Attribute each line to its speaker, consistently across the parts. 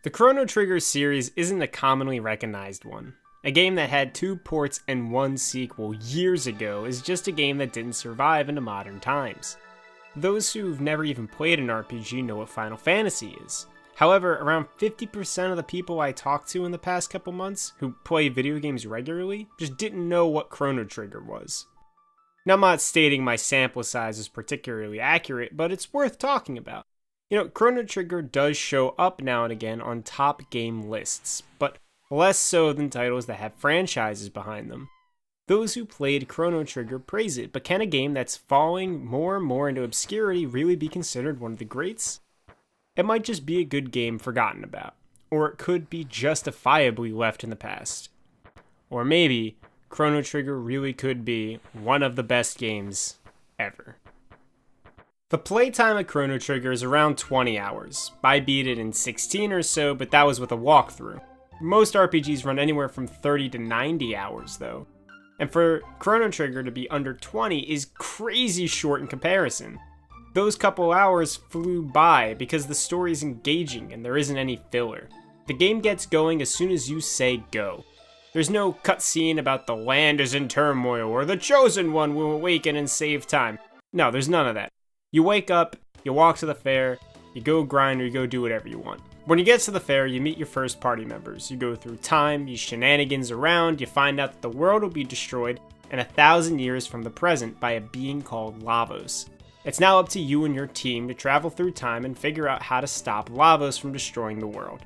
Speaker 1: The Chrono Trigger series isn't a commonly recognized one. A game that had 2 ports and 1 sequel years ago is just a game that didn't survive into modern times. Those who've never even played an RPG know what Final Fantasy is. However, around 50% of the people I talked to in the past couple months who play video games regularly just didn't know what Chrono Trigger was. Now, I'm not stating my sample size is particularly accurate, but it's worth talking about. Chrono Trigger does show up now and again on top game lists, but less so than titles that have franchises behind them. Those who played Chrono Trigger praise it, but can a game that's falling more and more into obscurity really be considered one of the greats? It might just be a good game forgotten about, or it could be justifiably left in the past. Or maybe Chrono Trigger really could be one of the best games ever. The playtime of Chrono Trigger is around 20 hours. I beat it in 16 or so, but that was with a walkthrough. Most RPGs run anywhere from 30 to 90 hours though. And for Chrono Trigger to be under 20 is crazy short in comparison. Those couple hours flew by because the story is engaging and there isn't any filler. The game gets going as soon as you say go. There's no cutscene about the land is in turmoil or the chosen one will awaken and save time. No, there's none of that. You wake up, you walk to the fair, you go grind or you go do whatever you want. When you get to the fair, you meet your first party members. You go through time, you shenanigans around, you find out that the world will be destroyed in 1,000 years from the present by a being called Lavos. It's now up to you and your team to travel through time and figure out how to stop Lavos from destroying the world.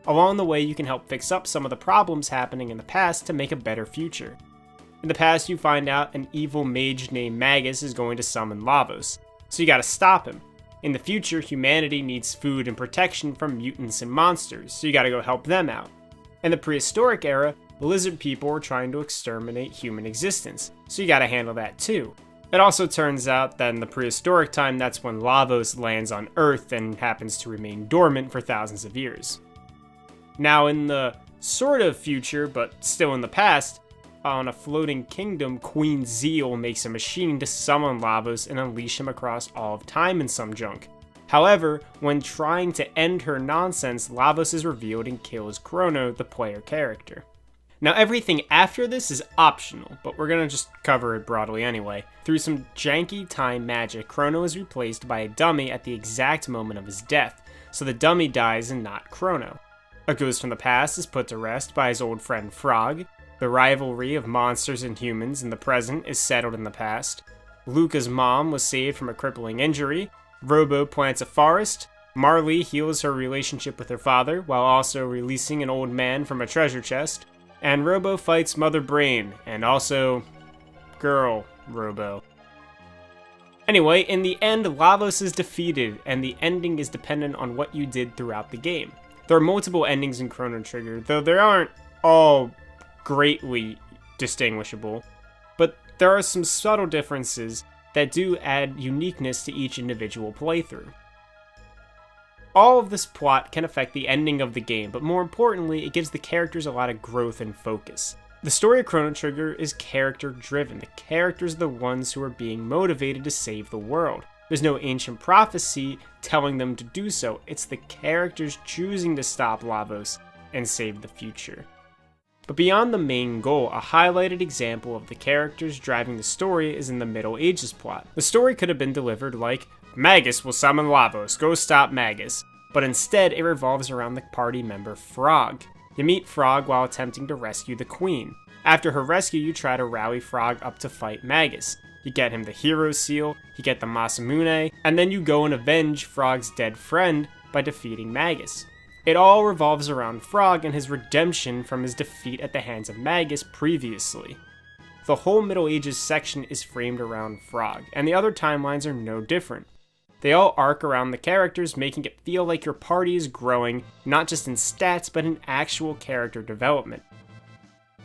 Speaker 1: Along the way, you can help fix up some of the problems happening in the past to make a better future. In the past, you find out an evil mage named Magus is going to summon Lavos, so you gotta stop him. In the future, humanity needs food and protection from mutants and monsters, so you gotta go help them out. In the prehistoric era, the lizard people are trying to exterminate human existence, so you gotta handle that too. It also turns out that in the prehistoric time, that's when Lavos lands on Earth and happens to remain dormant for thousands of years. Now in the sort of future, but still in the past, on a floating kingdom, Queen Zeal makes a machine to summon Lavos and unleash him across all of time in some junk. However, when trying to end her nonsense, Lavos is revealed and kills Chrono, the player character. Now everything after this is optional, but we're gonna just cover it broadly anyway. Through some janky time magic, Chrono is replaced by a dummy at the exact moment of his death, so the dummy dies and not Chrono. A ghost from the past is put to rest by his old friend Frog. The rivalry of monsters and humans in the present is settled in the past. Luca's mom was saved from a crippling injury. Robo plants a forest. Marley heals her relationship with her father while also releasing an old man from a treasure chest. And Robo fights Mother Brain, and also Girl Robo. Anyway, in the end, Lavos is defeated, and the ending is dependent on what you did throughout the game. There are multiple endings in Chrono Trigger, though they aren't all greatly distinguishable, but there are some subtle differences that do add uniqueness to each individual playthrough. All of this plot can affect the ending of the game, but more importantly, it gives the characters a lot of growth and focus. The story of Chrono Trigger is character driven. The characters are the ones who are being motivated to save the world. There's no ancient prophecy telling them to do so. It's the characters choosing to stop Lavos and save the future. But beyond the main goal, a highlighted example of the characters driving the story is in the Middle Ages plot. The story could have been delivered like, Magus will summon Lavos, go stop Magus. But instead, it revolves around the party member Frog. You meet Frog while attempting to rescue the Queen. After her rescue, you try to rally Frog up to fight Magus. You get him the Hero Seal, you get the Masamune, and then you go and avenge Frog's dead friend by defeating Magus. It all revolves around Frog and his redemption from his defeat at the hands of Magus previously. The whole Middle Ages section is framed around Frog, and the other timelines are no different. They all arc around the characters, making it feel like your party is growing, not just in stats, but in actual character development.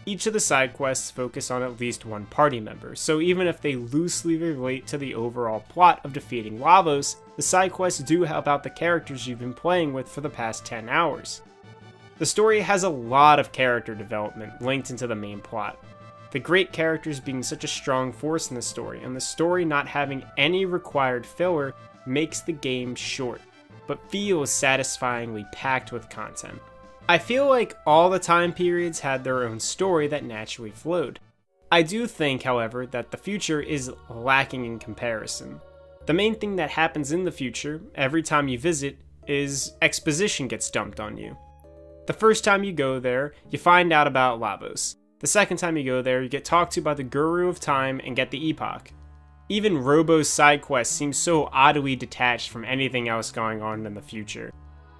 Speaker 1: Each of the side quests focus on at least one party member, so even if they loosely relate to the overall plot of defeating Lavos, the side quests do help out the characters you've been playing with for the past 10 hours. The story has a lot of character development linked into the main plot. The great characters being such a strong force in the story, and the story not having any required filler makes the game short. but feels satisfyingly packed with content. I feel like all the time periods had their own story that naturally flowed. I do think, however, that the future is lacking in comparison. The main thing that happens in the future, every time you visit, is exposition gets dumped on you. The first time you go there, you find out about Lavos. The second time you go there, you get talked to by the Guru of Time and get the Epoch. Even Robo's side quest seems so oddly detached from anything else going on in the future.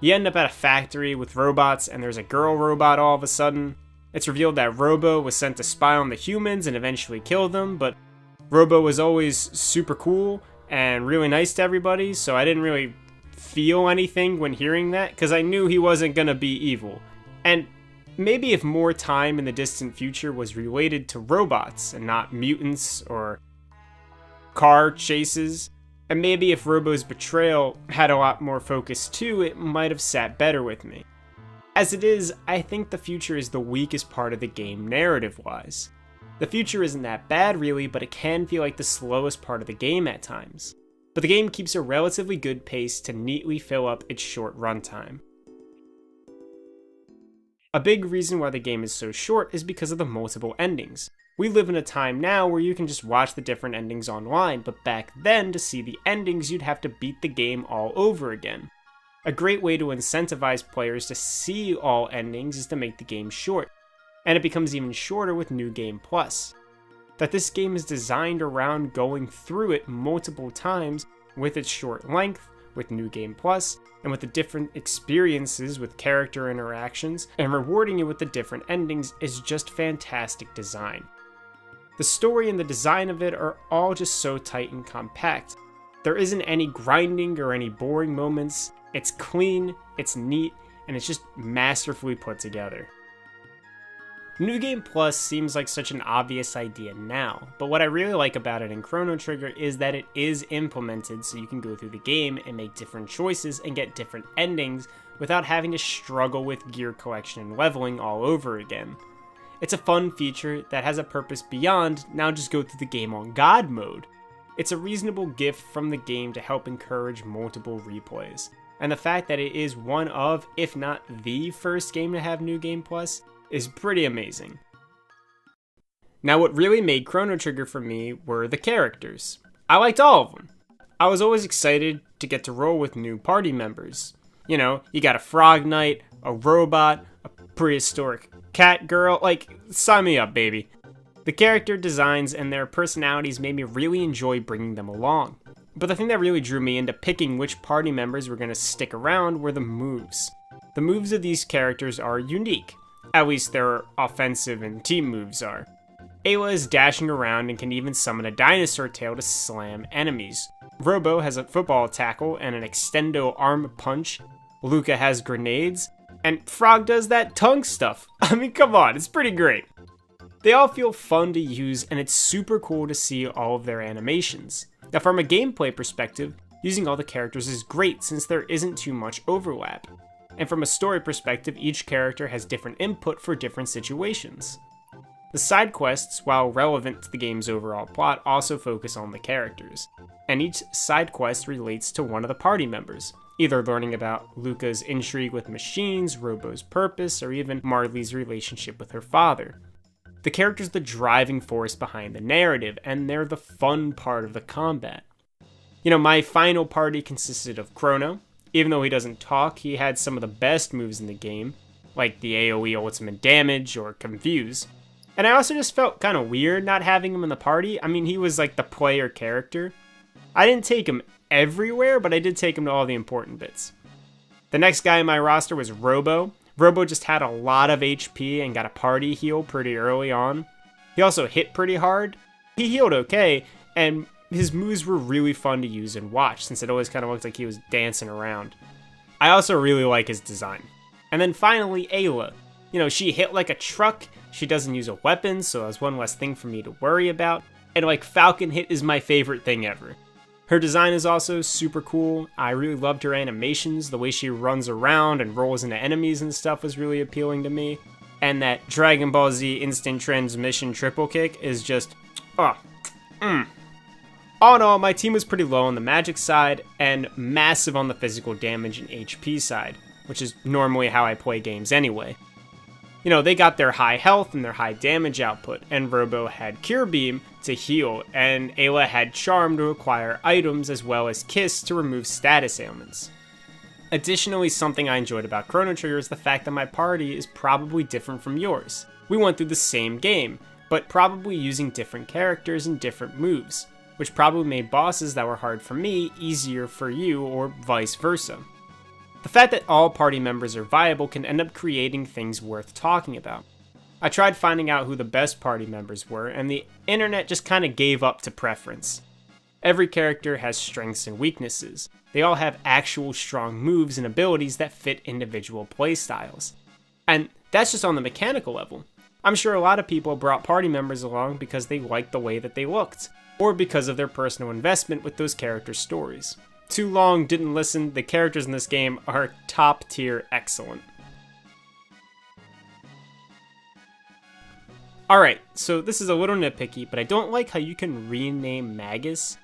Speaker 1: You end up at a factory with robots and there's a girl robot all of a sudden. It's revealed that Robo was sent to spy on the humans and eventually kill them, but Robo was always super cool and really nice to everybody, so I didn't really feel anything when hearing that, because I knew he wasn't gonna be evil. And maybe if more time in the distant future was related to robots and not mutants or car chases, and maybe if Robo's betrayal had a lot more focus too, it might have sat better with me. As it is, I think the future is the weakest part of the game narrative-wise. The future isn't that bad really, but it can feel like the slowest part of the game at times. But the game keeps a relatively good pace to neatly fill up its short runtime. A big reason why the game is so short is because of the multiple endings. We live in a time now where you can just watch the different endings online, but back then, to see the endings, you'd have to beat the game all over again. A great way to incentivize players to see all endings is to make the game short, and it becomes even shorter with New Game Plus. That this game is designed around going through it multiple times with its short length, with New Game Plus, and with the different experiences with character interactions, and rewarding you with the different endings is just fantastic design. The story and the design of it are all just so tight and compact. There isn't any grinding or any boring moments. It's clean, it's neat, and it's just masterfully put together. New Game Plus seems like such an obvious idea now, but what I really like about it in Chrono Trigger is that it is implemented so you can go through the game and make different choices and get different endings without having to struggle with gear collection and leveling all over again. It's a fun feature that has a purpose beyond now just go through the game on God mode. It's a reasonable gift from the game to help encourage multiple replays. And the fact that it is one of, if not the first game to have New Game Plus, is pretty amazing. Now what really made Chrono Trigger for me were the characters. I liked all of them. I was always excited to get to roll with new party members. You know, you got a frog knight, a robot, a prehistoric cat girl, like, sign me up, baby. The character designs and their personalities made me really enjoy bringing them along. But the thing that really drew me into picking which party members were going to stick around were the moves. The moves of these characters are unique. At least their offensive and team moves are. Ayla is dashing around and can even summon a dinosaur tail to slam enemies. Robo has a football tackle and an extendo arm punch. Luca has grenades. And Frog does that tongue stuff. I mean, come on, it's pretty great. They all feel fun to use, and it's super cool to see all of their animations. Now from a gameplay perspective, using all the characters is great since there isn't too much overlap. And from a story perspective, each character has different input for different situations. The side quests, while relevant to the game's overall plot, also focus on the characters. And each side quest relates to one of the party members, either learning about Luca's intrigue with machines, Robo's purpose, or even Marley's relationship with her father. The character's the driving force behind the narrative, and they're the fun part of the combat. You know, my final party consisted of Chrono. Even though he doesn't talk, he had some of the best moves in the game, like the AoE ultimate damage or Confuse. And I also just felt kind of weird not having him in the party. I mean, he was like the player character. I didn't take him everywhere, but I did take him to all the important bits. The next guy in my roster was Robo. Robo just had a lot of HP and got a party heal pretty early on. He also hit pretty hard. He healed okay, and his moves were really fun to use and watch since it always kind of looked like he was dancing around. I also really like his design. And then finally, Ayla. You know, she hit like a truck, she doesn't use a weapon, so that's one less thing for me to worry about. And like Falcon Hit is my favorite thing ever. Her design is also super cool. I really loved her animations. The way she runs around and rolls into enemies and stuff was really appealing to me. And that Dragon Ball Z instant transmission triple kick is just, All in all, my team was pretty low on the magic side and massive on the physical damage and HP side, which is normally how I play games anyway. You know, they got their high health and their high damage output, and Robo had Cure Beam to heal, and Ayla had Charm to acquire items as well as Kiss to remove status ailments. Additionally, something I enjoyed about Chrono Trigger is the fact that my party is probably different from yours. We went through the same game, but probably using different characters and different moves, which probably made bosses that were hard for me easier for you, or vice versa. The fact that all party members are viable can end up creating things worth talking about. I tried finding out who the best party members were, and the internet just kinda gave up to preference. Every character has strengths and weaknesses. They all have actual strong moves and abilities that fit individual playstyles. And that's just on the mechanical level. I'm sure a lot of people brought party members along because they liked the way that they looked, or because of their personal investment with those characters' stories. Too long, didn't listen, the characters in this game are top tier excellent. Alright, so this is a little nitpicky, but I don't like how you can rename Magus.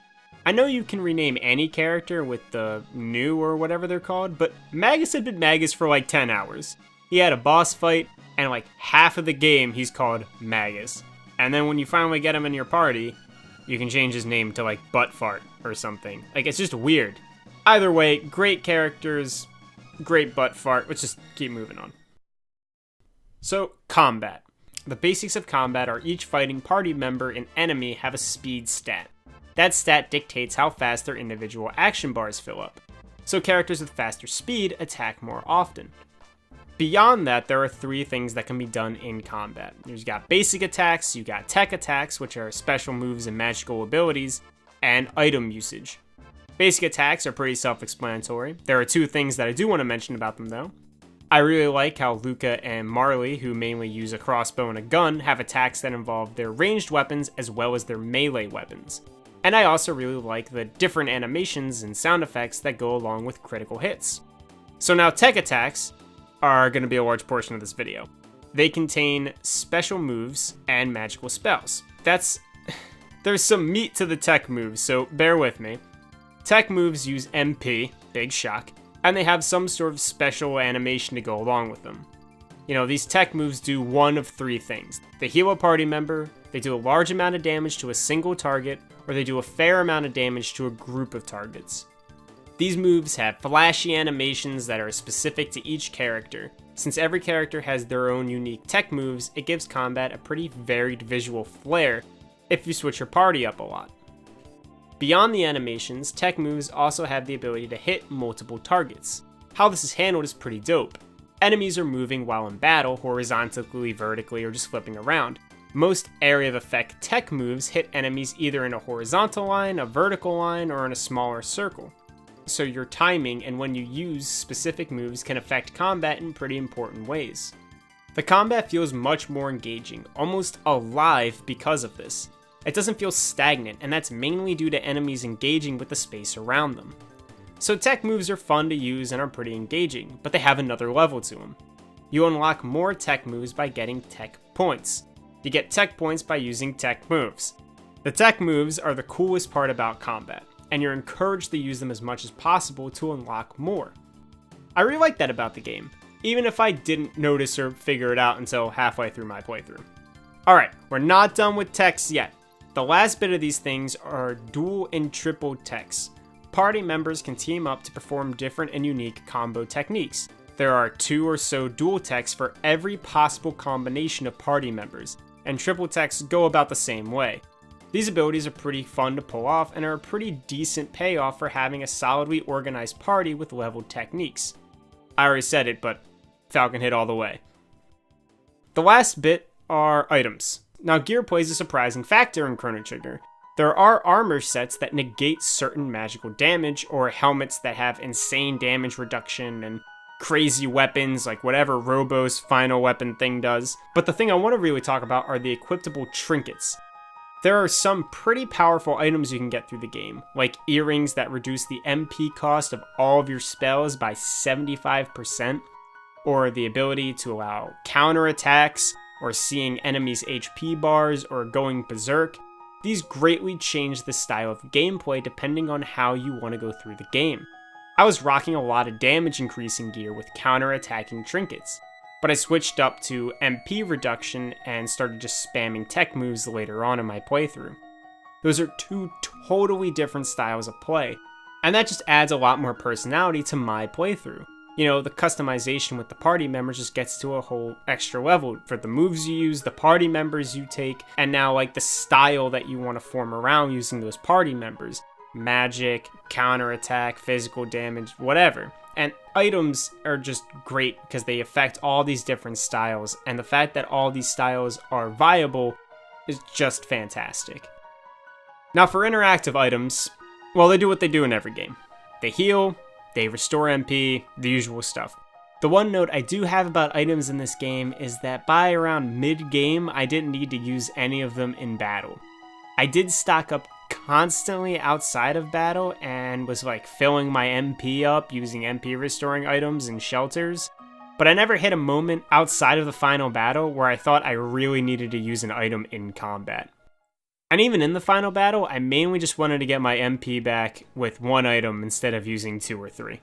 Speaker 1: I know you can rename any character with the new or whatever they're called, but Magus had been Magus for like 10 hours. He had a boss fight, and like half of the game he's called Magus. And then when you finally get him in your party, you can change his name to like Buttfart or something. Like, it's just weird. Either way, great characters, great Buttfart. Let's just keep moving on. So, combat. The basics of combat are each fighting party member and enemy have a speed stat. That stat dictates how fast their individual action bars fill up. So characters with faster speed attack more often. Beyond that, there are 3 things that can be done in combat. You've got basic attacks, you got tech attacks, which are special moves and magical abilities, and item usage. Basic attacks are pretty self-explanatory. There are 2 things that I do want to mention about them though. I really like how Luca and Marley, who mainly use a crossbow and a gun, have attacks that involve their ranged weapons as well as their melee weapons. And I also really like the different animations and sound effects that go along with critical hits. So now tech attacks are going to be a large portion of this video. They contain special moves and magical spells. There's some meat to the tech moves, so bear with me. Tech moves use MP, big shock, and they have some sort of special animation to go along with them. You know, these tech moves do one of 3 things. They heal a party member, they do a large amount of damage to a single target, or they do a fair amount of damage to a group of targets. These moves have flashy animations that are specific to each character. Since every character has their own unique tech moves, it gives combat a pretty varied visual flair if you switch your party up a lot. Beyond the animations, tech moves also have the ability to hit multiple targets. How this is handled is pretty dope. Enemies are moving while in battle, horizontally, vertically, or just flipping around. Most area of effect tech moves hit enemies either in a horizontal line, a vertical line, or in a smaller circle. So your timing and when you use specific moves can affect combat in pretty important ways. The combat feels much more engaging, almost alive because of this. It doesn't feel stagnant, and that's mainly due to enemies engaging with the space around them. So tech moves are fun to use and are pretty engaging, but they have another level to them. You unlock more tech moves by getting tech points. You get tech points by using tech moves. The tech moves are the coolest part about combat, and you're encouraged to use them as much as possible to unlock more. I really like that about the game, even if I didn't notice or figure it out until halfway through my playthrough. Alright, we're not done with techs yet. The last bit of these things are dual and triple techs. Party members can team up to perform different and unique combo techniques. There are 2 or so dual techs for every possible combination of party members, and triple techs go about the same way. These abilities are pretty fun to pull off and are a pretty decent payoff for having a solidly organized party with leveled techniques. I already said it, but Falcon hit all the way. The last bit are items. Now, gear plays a surprising factor in Chrono Trigger. There are armor sets that negate certain magical damage, or helmets that have insane damage reduction and crazy weapons like whatever Robo's final weapon thing does. But the thing I want to really talk about are the equipable trinkets. There are some pretty powerful items you can get through the game, like earrings that reduce the MP cost of all of your spells by 75%, or the ability to allow counterattacks, or seeing enemies' HP bars, or going berserk. these greatly change the style of gameplay depending on how you want to go through the game. I was rocking a lot of damage increasing gear with counter-attacking trinkets, but I switched up to MP reduction and started just spamming tech moves later on in my playthrough. Those are two totally different styles of play, and that just adds a lot more personality to my playthrough. You know, the customization with the party members just gets to a whole extra level for the moves you use, the party members you take, and now like the style that you want to form around using those party members. Magic, counterattack, physical damage, whatever. And items are just great because they affect all these different styles, and the fact that all these styles are viable is just fantastic. Now for interactive items, well, they do what they do in every game. They heal, they restore MP, the usual stuff. The one note I do have about items in this game is that by around mid-game, I didn't need to use any of them in battle. I did stock up constantly outside of battle and was like filling my MP up using MP restoring items and shelters, but I never hit a moment outside of the final battle where I thought I really needed to use an item in combat. And even in the final battle, I mainly just wanted to get my MP back with one item instead of using 2 or 3.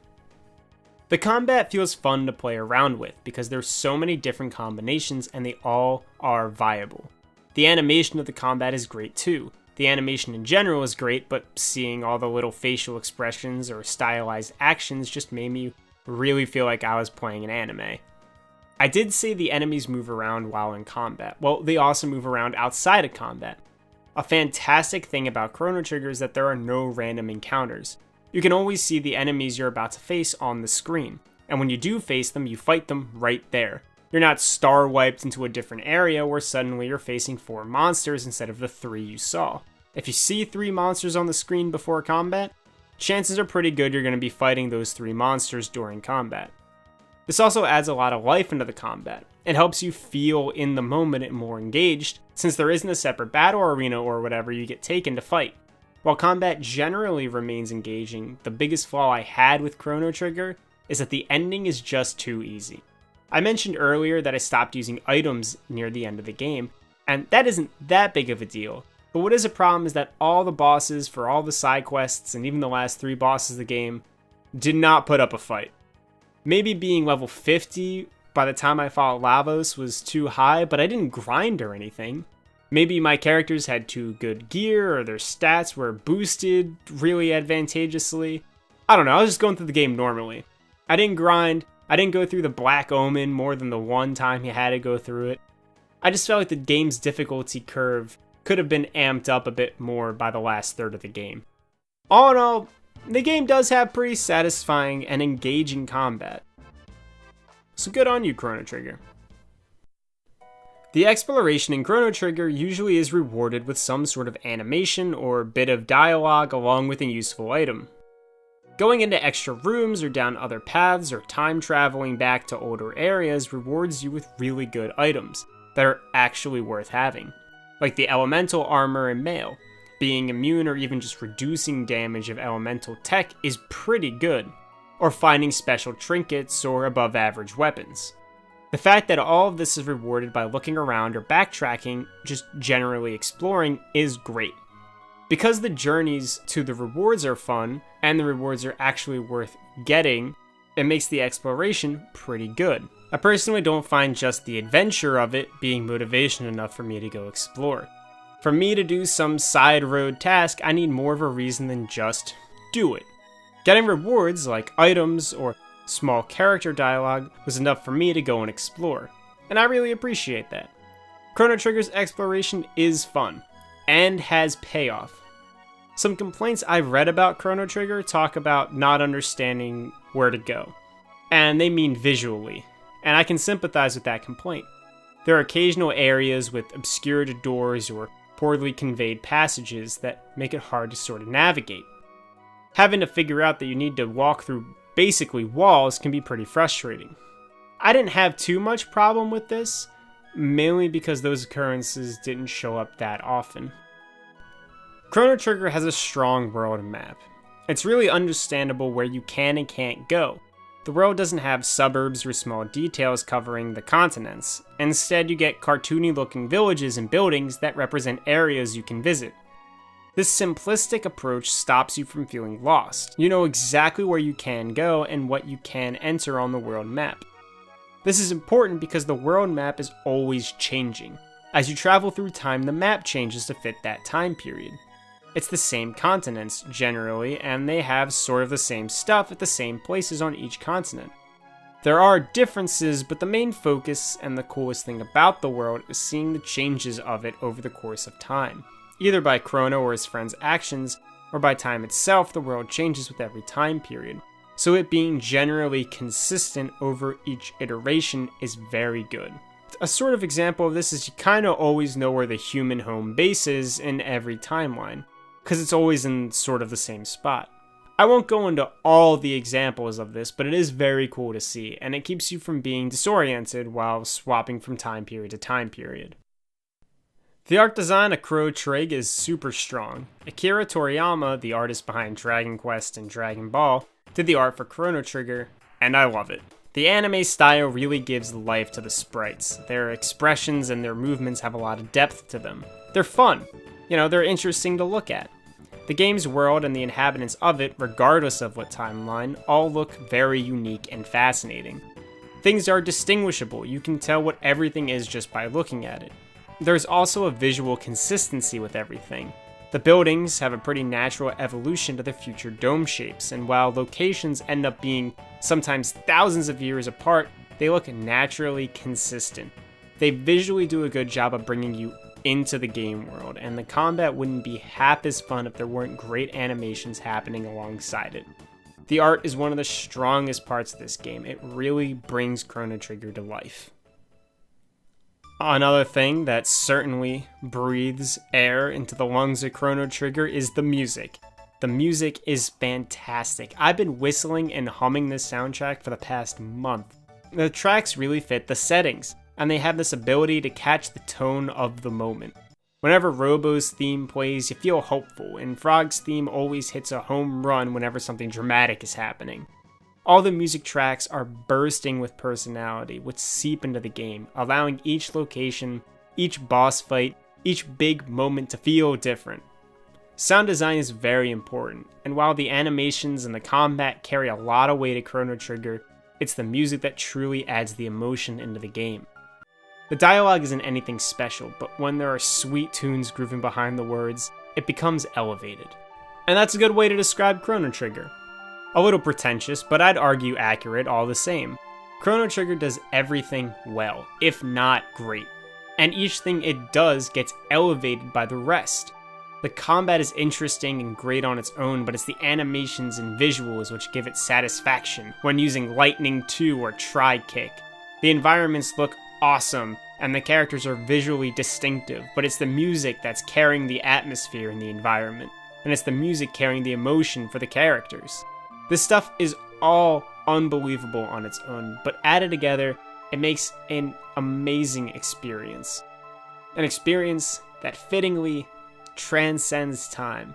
Speaker 1: The combat feels fun to play around with because there's so many different combinations and they all are viable. The animation of the combat is great too. The animation in general is great, but seeing all the little facial expressions or stylized actions just made me really feel like I was playing an anime. I did say the enemies move around while in combat. Well, they also move around outside of combat. A fantastic thing about Chrono Trigger is that there are no random encounters. You can always see the enemies you're about to face on the screen, and when you do face them, you fight them right there. You're not star wiped into a different area where suddenly you're facing 4 monsters instead of the 3 you saw. If you see 3 monsters on the screen before combat, chances are pretty good you're going to be fighting those 3 monsters during combat. This also adds a lot of life into the combat. It helps you feel in the moment and more engaged, since there isn't a separate battle arena or whatever you get taken to fight. While combat generally remains engaging, the biggest flaw I had with Chrono Trigger is that the ending is just too easy. I mentioned earlier that I stopped using items near the end of the game, and that isn't that big of a deal, but what is a problem is that all the bosses for all the side quests and even the last 3 bosses of the game did not put up a fight. Maybe being level 50 by the time I fought Lavos was too high, but I didn't grind or anything. Maybe my characters had too good gear or their stats were boosted really advantageously. I don't know, I was just going through the game normally. I didn't grind, I didn't go through the Black Omen more than the one time you had to go through it. I just felt like the game's difficulty curve could have been amped up a bit more by the last third of the game. All in all, the game does have pretty satisfying and engaging combat. So good on you, Chrono Trigger. The exploration in Chrono Trigger usually is rewarded with some sort of animation or bit of dialogue along with a useful item. Going into extra rooms or down other paths or time traveling back to older areas rewards you with really good items that are actually worth having, like the elemental armor and mail. Being immune or even just reducing damage of elemental tech is pretty good, or finding special trinkets or above average weapons. The fact that all of this is rewarded by looking around or backtracking, just generally exploring, is great. Because the journeys to the rewards are fun, and the rewards are actually worth getting, it makes the exploration pretty good. I personally don't find just the adventure of it being motivation enough for me to go explore. For me to do some side road task, I need more of a reason than just do it. Getting rewards like items or small character dialogue was enough for me to go and explore, and I really appreciate that. Chrono Trigger's exploration is fun, and has payoff. Some complaints I've read about Chrono Trigger talk about not understanding where to go, and they mean visually, and I can sympathize with that complaint. There are occasional areas with obscured doors or poorly conveyed passages that make it hard to sort of navigate. Having to figure out that you need to walk through basically walls can be pretty frustrating. I didn't have too much problem with this, mainly because those occurrences didn't show up that often. Chrono Trigger has a strong world map. It's really understandable where you can and can't go. The world doesn't have suburbs or small details covering the continents. Instead, you get cartoony looking villages and buildings that represent areas you can visit. This simplistic approach stops you from feeling lost. You know exactly where you can go and what you can enter on the world map. This is important because the world map is always changing. As you travel through time, the map changes to fit that time period. It's the same continents, generally, and they have sort of the same stuff at the same places on each continent. There are differences, but the main focus and the coolest thing about the world is seeing the changes of it over the course of time. Either by Chrono or his friends' actions, or by time itself, the world changes with every time period. So it being generally consistent over each iteration is very good. A sort of example of this is you kinda always know where the human home base is in every timeline, because it's always in sort of the same spot. I won't go into all the examples of this, but it is very cool to see, and it keeps you from being disoriented while swapping from time period to time period. The art design of Chrono Trigger is super strong. Akira Toriyama, the artist behind Dragon Quest and Dragon Ball, did the art for Chrono Trigger, and I love it. The anime style really gives life to the sprites. Their expressions and their movements have a lot of depth to them. They're fun. They're interesting to look at. The game's world and the inhabitants of it, regardless of what timeline, all look very unique and fascinating. Things are distinguishable. You can tell what everything is just by looking at it. There's also a visual consistency with everything. The buildings have a pretty natural evolution to their future dome shapes, and while locations end up being sometimes thousands of years apart, they look naturally consistent. They visually do a good job of bringing you into the game world, and the combat wouldn't be half as fun if there weren't great animations happening alongside it. The art is one of the strongest parts of this game. It really brings Chrono Trigger to life. Another thing that certainly breathes air into the lungs of Chrono Trigger is the music. The music is fantastic. I've been whistling and humming this soundtrack for the past month. The tracks really fit the settings, and they have this ability to catch the tone of the moment. Whenever Robo's theme plays, you feel hopeful, and Frog's theme always hits a home run whenever something dramatic is happening. All the music tracks are bursting with personality, which seep into the game, allowing each location, each boss fight, each big moment to feel different. Sound design is very important, and while the animations and the combat carry a lot of weight at Chrono Trigger, it's the music that truly adds the emotion into the game. The dialogue isn't anything special, but when there are sweet tunes grooving behind the words, it becomes elevated. And that's a good way to describe Chrono Trigger. A little pretentious, but I'd argue accurate all the same. Chrono Trigger does everything well, if not great, and each thing it does gets elevated by the rest. The combat is interesting and great on its own, but it's the animations and visuals which give it satisfaction when using Lightning 2 or Tri-Kick. The environments look awesome, and the characters are visually distinctive, but it's the music that's carrying the atmosphere in the environment, and it's the music carrying the emotion for the characters. This stuff is all unbelievable on its own, but added together, it makes an amazing experience. An experience that fittingly transcends time.